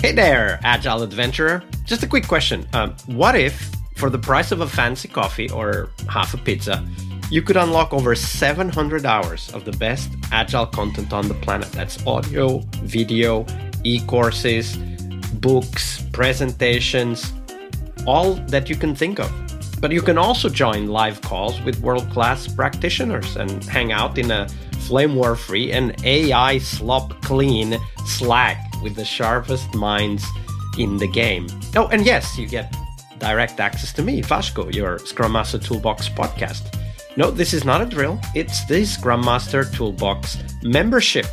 Hey there, Agile Adventurer. Just a quick question. What if, for the price of a fancy coffee or half a pizza, you could unlock over 700 hours of the best Agile content on the planet? That's audio, video, e-courses, books, presentations, all that you can think of. But you can also join live calls with world-class practitioners and hang out in a flame war-free and AI slop-clean Slack with the sharpest minds in the game. Oh, and yes, you get direct access to me, Vasco, your Scrum Master Toolbox podcast. No, this is not a drill. It's the Scrum Master Toolbox membership.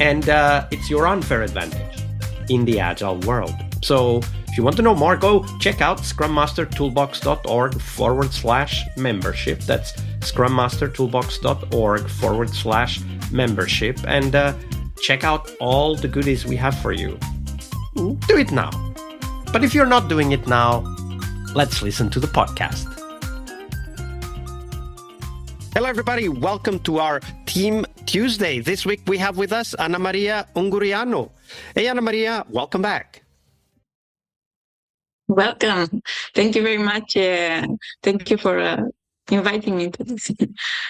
And it's your unfair advantage in the Agile world. So if you want to know more, go check out scrummastertoolbox.org/membership. That's scrummastertoolbox.org/membership. And check out all the goodies we have for you. Do it now. But if you're not doing it now, let's listen to the podcast. Hello, everybody. Welcome to our Team Tuesday. This week we have with us Anamaria Ungureanu. Hey, Anamaria, welcome back. Welcome. Thank you very much. Thank you for inviting me to this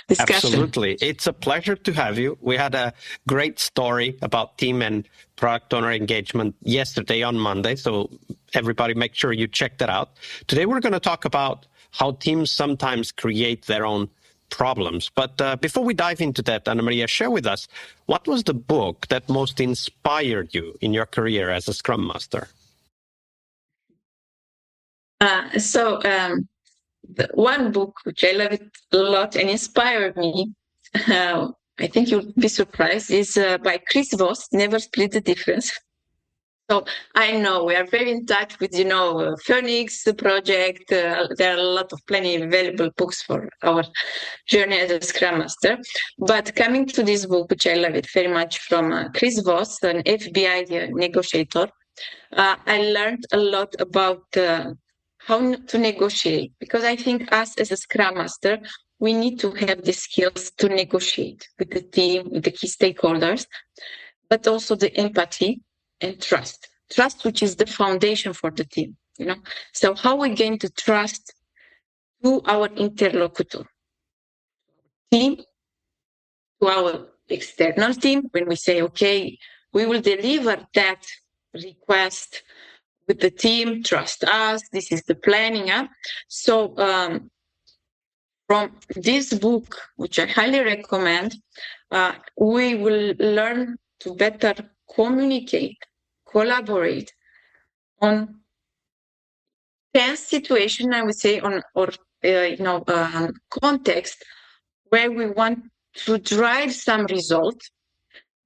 discussion. Absolutely. It's a pleasure to have you. We had a great story about team and product owner engagement yesterday on Monday, so everybody make sure you check that out. Today we're going to talk about how teams sometimes create their own problems. But before we dive into that, Anamaria, share with us, what was the book that most inspired you in your career as a Scrum Master? The one book which I love it a lot and inspired me, I think you'll be surprised, is by Chris Voss, Never Split the Difference. So I know we are very in touch with, Phoenix project. There are a lot of plenty available books for our journey as a Scrum Master. But coming to this book, which I love it very much, from Chris Voss, an FBI negotiator, I learned a lot about how to negotiate, because I think us as a Scrum Master, we need to have the skills to negotiate with the team, with the key stakeholders, but also the empathy and trust, which is the foundation for the team, So how we gain the trust to our interlocutor, team, to our external team, when we say, okay, we will deliver that request with the team, trust us, this is the planning. So from this book, which I highly recommend, we will learn to better communicate, collaborate on tense situation, I would say, context where we want to drive some result,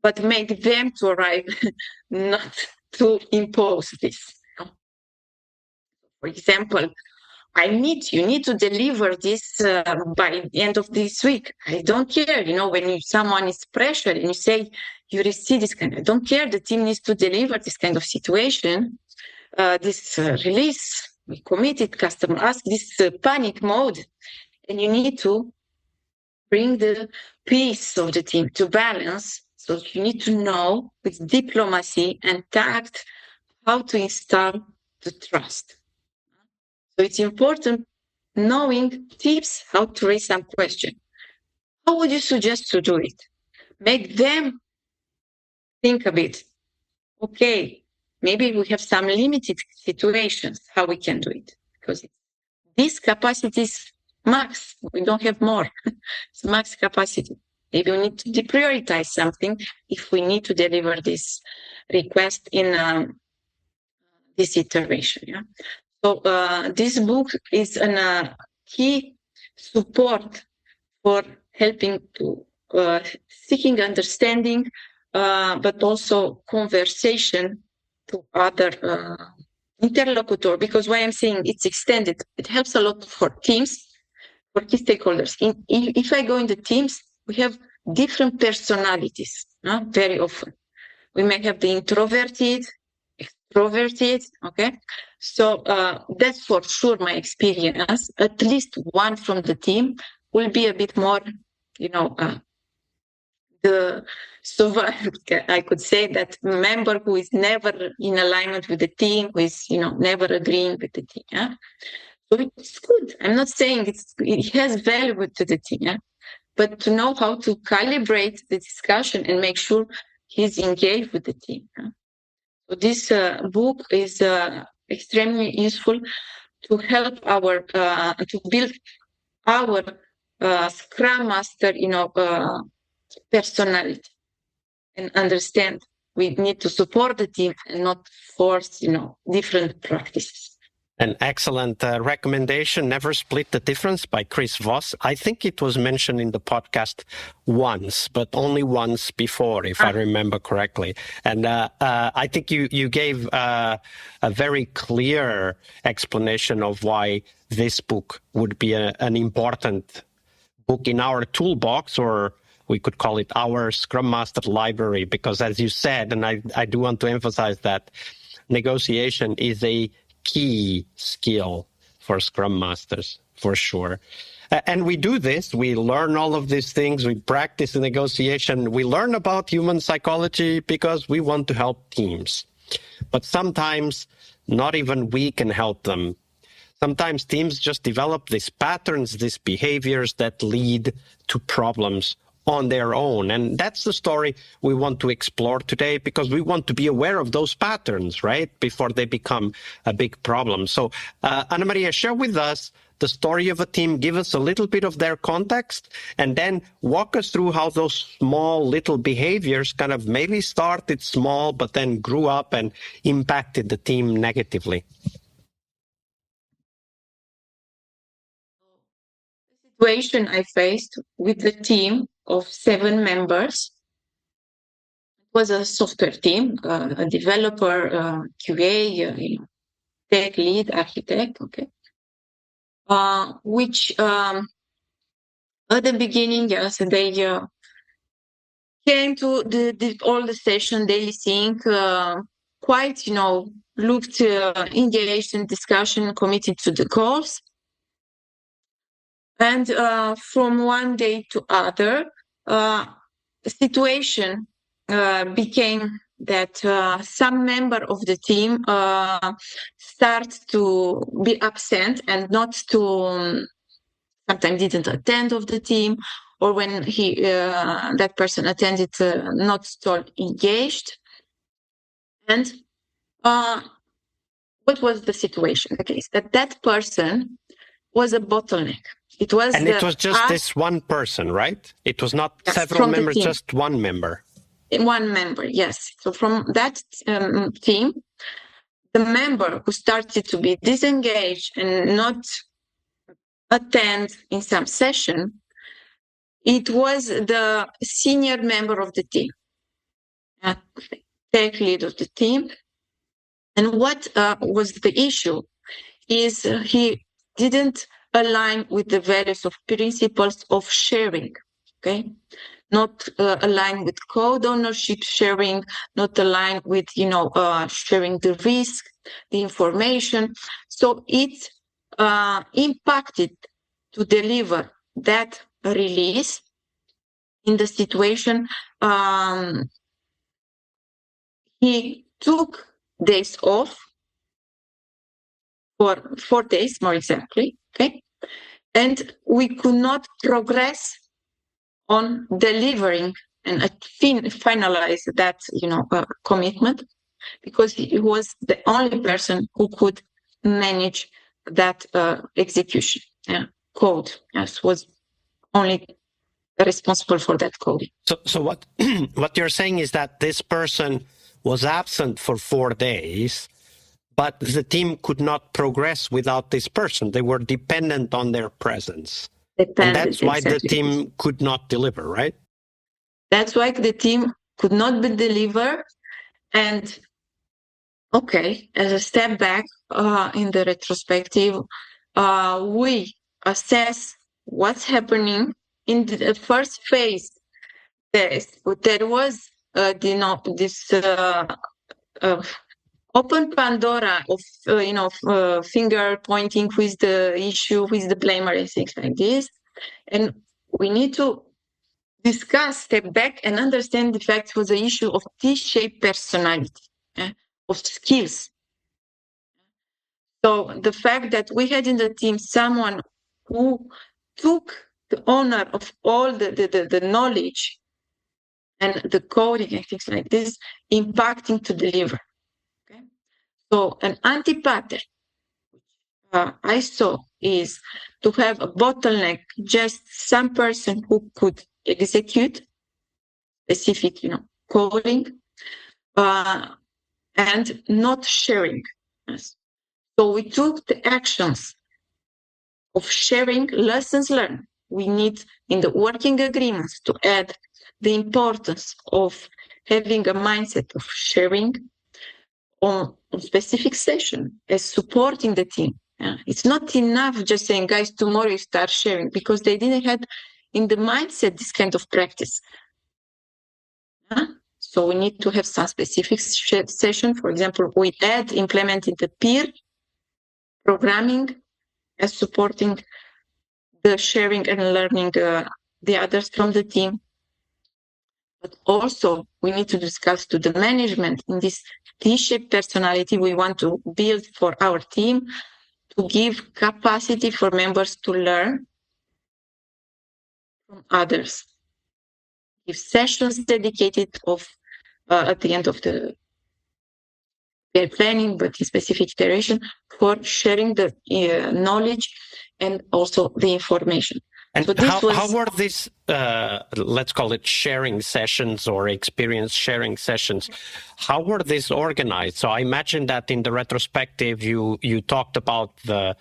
but make them to arrive, not to impose this. For example, you need to deliver this by the end of this week. I don't care, when someone is pressured and you say, you receive this kind, I don't care, the team needs to deliver this kind of situation, this release, we committed, customer ask, this panic mode, and you need to bring the peace of the team to balance. So you need to know with diplomacy and tact how to install the trust. So it's important knowing tips how to raise some question. How would you suggest to do it? Make them think a bit. Okay, maybe we have some limited situations, how we can do it. Because this capacity is max. We don't have more. It's max capacity. Maybe we need to deprioritize something if we need to deliver this request in this iteration. Yeah. So this book is a key support for helping to seeking understanding, but also conversation to other interlocutor. Because why I'm saying it's extended, it helps a lot for teams, for key stakeholders. If I go in the teams, we have different personalities. Very often, we may have the introverted, extroverted. Okay. So that's for sure my experience. At least one from the team will be a bit more, the survived, I could say, that member who is never in alignment with the team, who is, never agreeing with the team. Yeah? So it's good. I'm not saying it has value to the team, yeah? But to know how to calibrate the discussion and make sure he's engaged with the team. Yeah? So this book is extremely useful to help to build our Scrum Master, personality, and understand we need to support the team and not force, different practices. An excellent recommendation, Never Split the Difference by Chris Voss. I think it was mentioned in the podcast once, but only once before, if I remember correctly. And I think you gave a very clear explanation of why this book would be an important book in our toolbox, or we could call it our Scrum Master library, because as you said, and I do want to emphasize that, negotiation is a key skill for Scrum Masters, for sure. And we do this, we learn all of these things, we practice the negotiation, we learn about human psychology because we want to help teams. But sometimes not even we can help them. Sometimes teams just develop these patterns, these behaviors that lead to problems on their own. And that's the story we want to explore today, because we want to be aware of those patterns, right, before they become a big problem. So, Anamaria, share with us the story of a team, give us a little bit of their context, and then walk us through how those small little behaviors kind of maybe started small, but then grew up and impacted the team negatively. Situation I faced with a team of 7 members. It was a software team, a developer, QA, tech lead, architect, okay. Which at the beginning, yes, they came to all the session, daily sync, quite, looked engaged in discussion, committed to the goals. And from one day to other, the situation became that some member of the team start to be absent and not to, sometimes didn't attend of the team, or when that person attended, not so engaged. And what was the situation? The case that person was a bottleneck. It was just this one person, right? It was not several members, just one member. One member, yes. So from that team, the member who started to be disengaged and not attend in some session, it was the senior member of the team, tech lead of the team. And what was the issue is he didn't align with the values of principles of sharing, okay? Not aligned with code ownership sharing, not aligned with, sharing the risk, the information. So it impacted to deliver that release in the situation. He took days off, for 4 days, more exactly, okay? And we could not progress on delivering and finalize that, commitment, because he was the only person who could manage that execution. Code, yes, was only responsible for that code. So what what you're saying is that this person was absent for 4 days, but the team could not progress without this person. They were dependent on their presence. And that's why the team could not deliver, right? That's why the team could not be delivered. And okay, as a step back in the retrospective, we assess what's happening in the first phase. There was, this open Pandora of finger pointing with the issue, with the blamer and things like this. And we need to discuss, step back, and understand the fact was the issue of T-shaped personality, of skills. So the fact that we had in the team someone who took the honor of all the knowledge and the coding and things like this, impacting to deliver. Okay? So an anti-pattern I saw is to have a bottleneck, just some person who could execute specific, coding, and not sharing. Yes. So we took the actions of sharing lessons learned. We need in the working agreements to add the importance of having a mindset of sharing on specific session as supporting the team. It's not enough just saying, guys, tomorrow you start sharing, because they didn't have in the mindset this kind of practice. So we need to have some specific session. For example, we implementing the peer programming as supporting the sharing and learning the others from the team. But also we need to discuss to the management in this T-shaped personality we want to build for our team, to give capacity for members to learn from others. Give sessions dedicated at the end of the peer planning, but in specific iteration, for sharing the knowledge and also the information. And so how were these, let's call it sharing sessions or experience sharing sessions, how were these organized? So I imagine that in the retrospective, you talked about the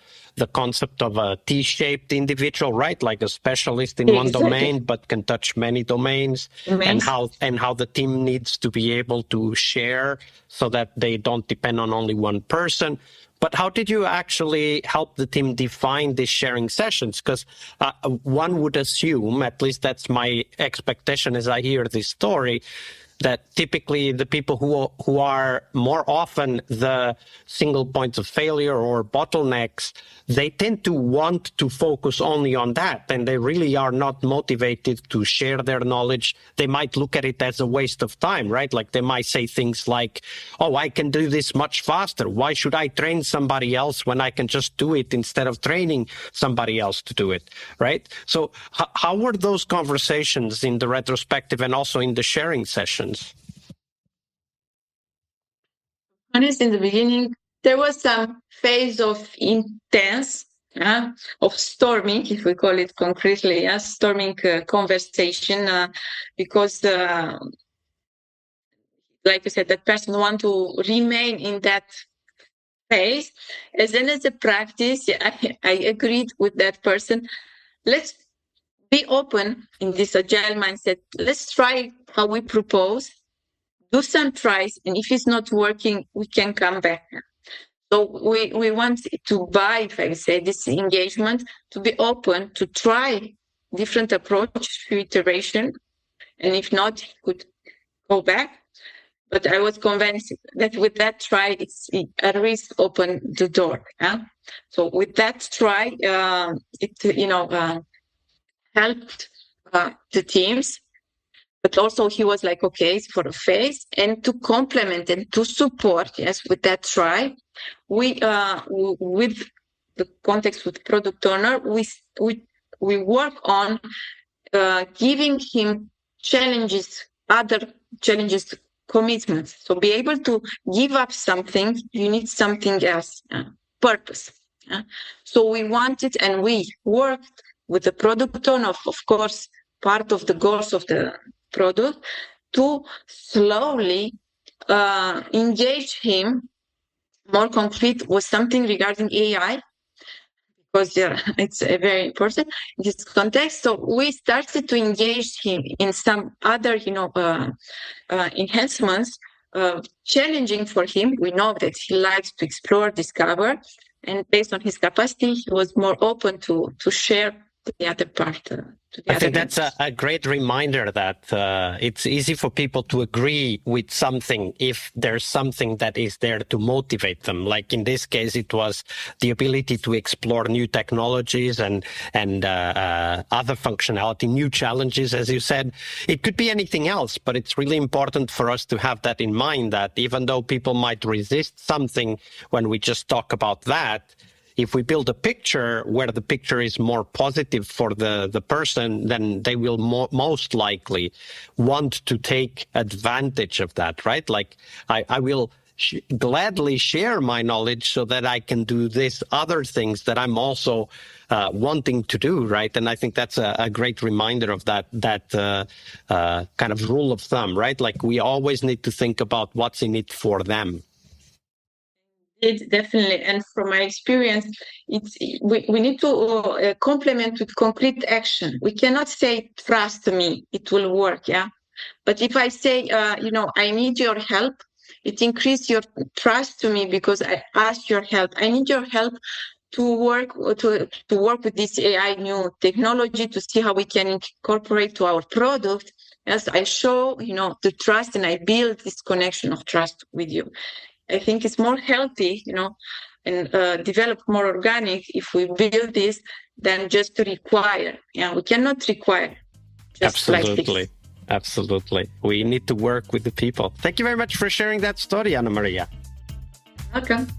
concept of a T-shaped individual, right? Like a specialist in one domain, but can touch many domains, and how the team needs to be able to share so that they don't depend on only one person. But how did you actually help the team define these sharing sessions? Because one would assume, at least that's my expectation as I hear this story, that typically the people who are more often the single points of failure or bottlenecks, they tend to want to focus only on that, and they really are not motivated to share their knowledge. They might look at it as a waste of time, right? Like they might say things like, oh, I can do this much faster. Why should I train somebody else when I can just do it instead of training somebody else to do it, right? So how were those conversations in the retrospective and also in the sharing sessions? Honest, in the beginning, there was some phase of intense, of storming, if we call it concretely, storming conversation, because, like you said, that person want to remain in that phase. As then as a practice, I agreed with that person. Let's be open in this agile mindset. Let's try how we propose. Do some tries, and if it's not working, we can come back. So we want to buy, if I say, this engagement, to be open, to try different approach through iteration, and if not, could go back. But I was convinced that with that try, it's a risk open the door. So with that try, it helped the teams. But also he was like, okay, it's for a phase, and to complement and to support, yes, with that try, we with the context with product owner, we work on giving him challenges, other challenges, commitments. So be able to give up something, you need something else, purpose. So we wanted, and we worked with the product owner, of course, part of the goals of the product, to slowly engage him more concrete with something regarding AI, because it's very important in this context. So we started to engage him in some other, enhancements, challenging for him. We know that he likes to explore, discover, and based on his capacity, he was more open to share the other part. I think that's a great reminder that it's easy for people to agree with something if there's something that is there to motivate them. Like in this case, it was the ability to explore new technologies and other functionality, new challenges, as you said. It could be anything else, but it's really important for us to have that in mind, that even though people might resist something when we just talk about that, if we build a picture where the picture is more positive for the person, then they will most likely want to take advantage of that, right? Like I will gladly share my knowledge so that I can do these other things that I'm also wanting to do, right? And I think that's a great reminder of that kind of rule of thumb, right? Like we always need to think about what's in it for them. It definitely, and from my experience, we need to complement with concrete action. We cannot say trust me, it will work, yeah. But if I say, I need your help, it increases your trust to me because I ask your help. I need your help to work with this AI new technology to see how we can incorporate to our product. As I show, the trust, and I build this connection of trust with you. I think it's more healthy, and develop more organic if we build this than just to require. Yeah, we cannot require. Just Absolutely. Like this. Absolutely. We need to work with the people. Thank you very much for sharing that story, Anamaria. Welcome.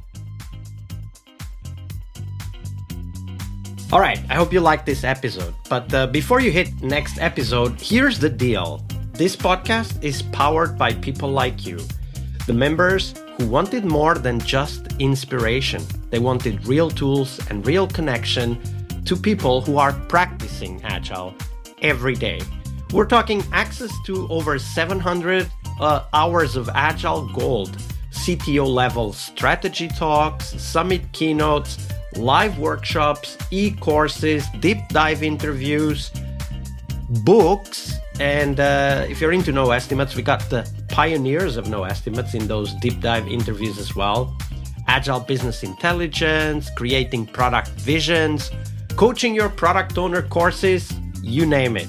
All right, I hope you liked this episode. But before you hit next episode, here's the deal. This podcast is powered by people like you, the members who wanted more than just inspiration. They wanted real tools and real connection to people who are practicing Agile every day. We're talking access to over 700 hours of Agile Gold, CTO level strategy talks, summit keynotes, live workshops, e-courses, deep dive interviews, books, and if you're into No Estimates, we got the pioneers of No Estimates in those deep dive interviews as well. Agile business intelligence, creating product visions, coaching your product owner courses, you name it.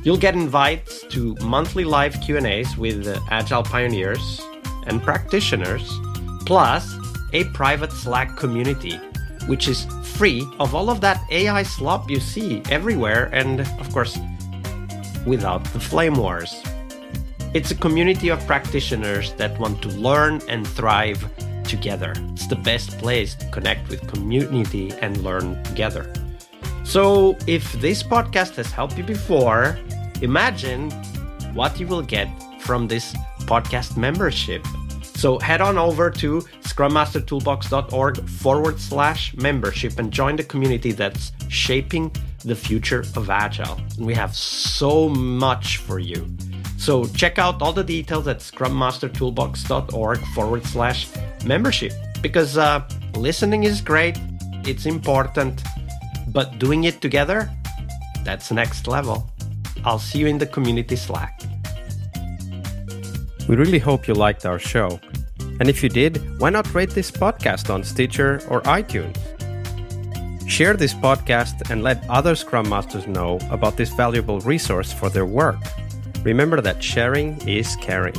You'll get invites to monthly live Q&As with Agile pioneers and practitioners, plus a private Slack community, which is free of all of that AI slop you see everywhere, and of course, without the flame wars. It's a community of practitioners that want to learn and thrive together. It's the best place to connect with community and learn together. So if this podcast has helped you before, imagine what you will get from this podcast membership. So head on over to scrummastertoolbox.org/membership and join the community that's shaping the future of Agile. And we have so much for you. So check out all the details at scrummastertoolbox.org/membership, because listening is great, it's important, but doing it together, that's next level. I'll see you in the community Slack. We really hope you liked our show. And if you did, why not rate this podcast on Stitcher or iTunes? Share this podcast and let other Scrum Masters know about this valuable resource for their work. Remember that sharing is caring.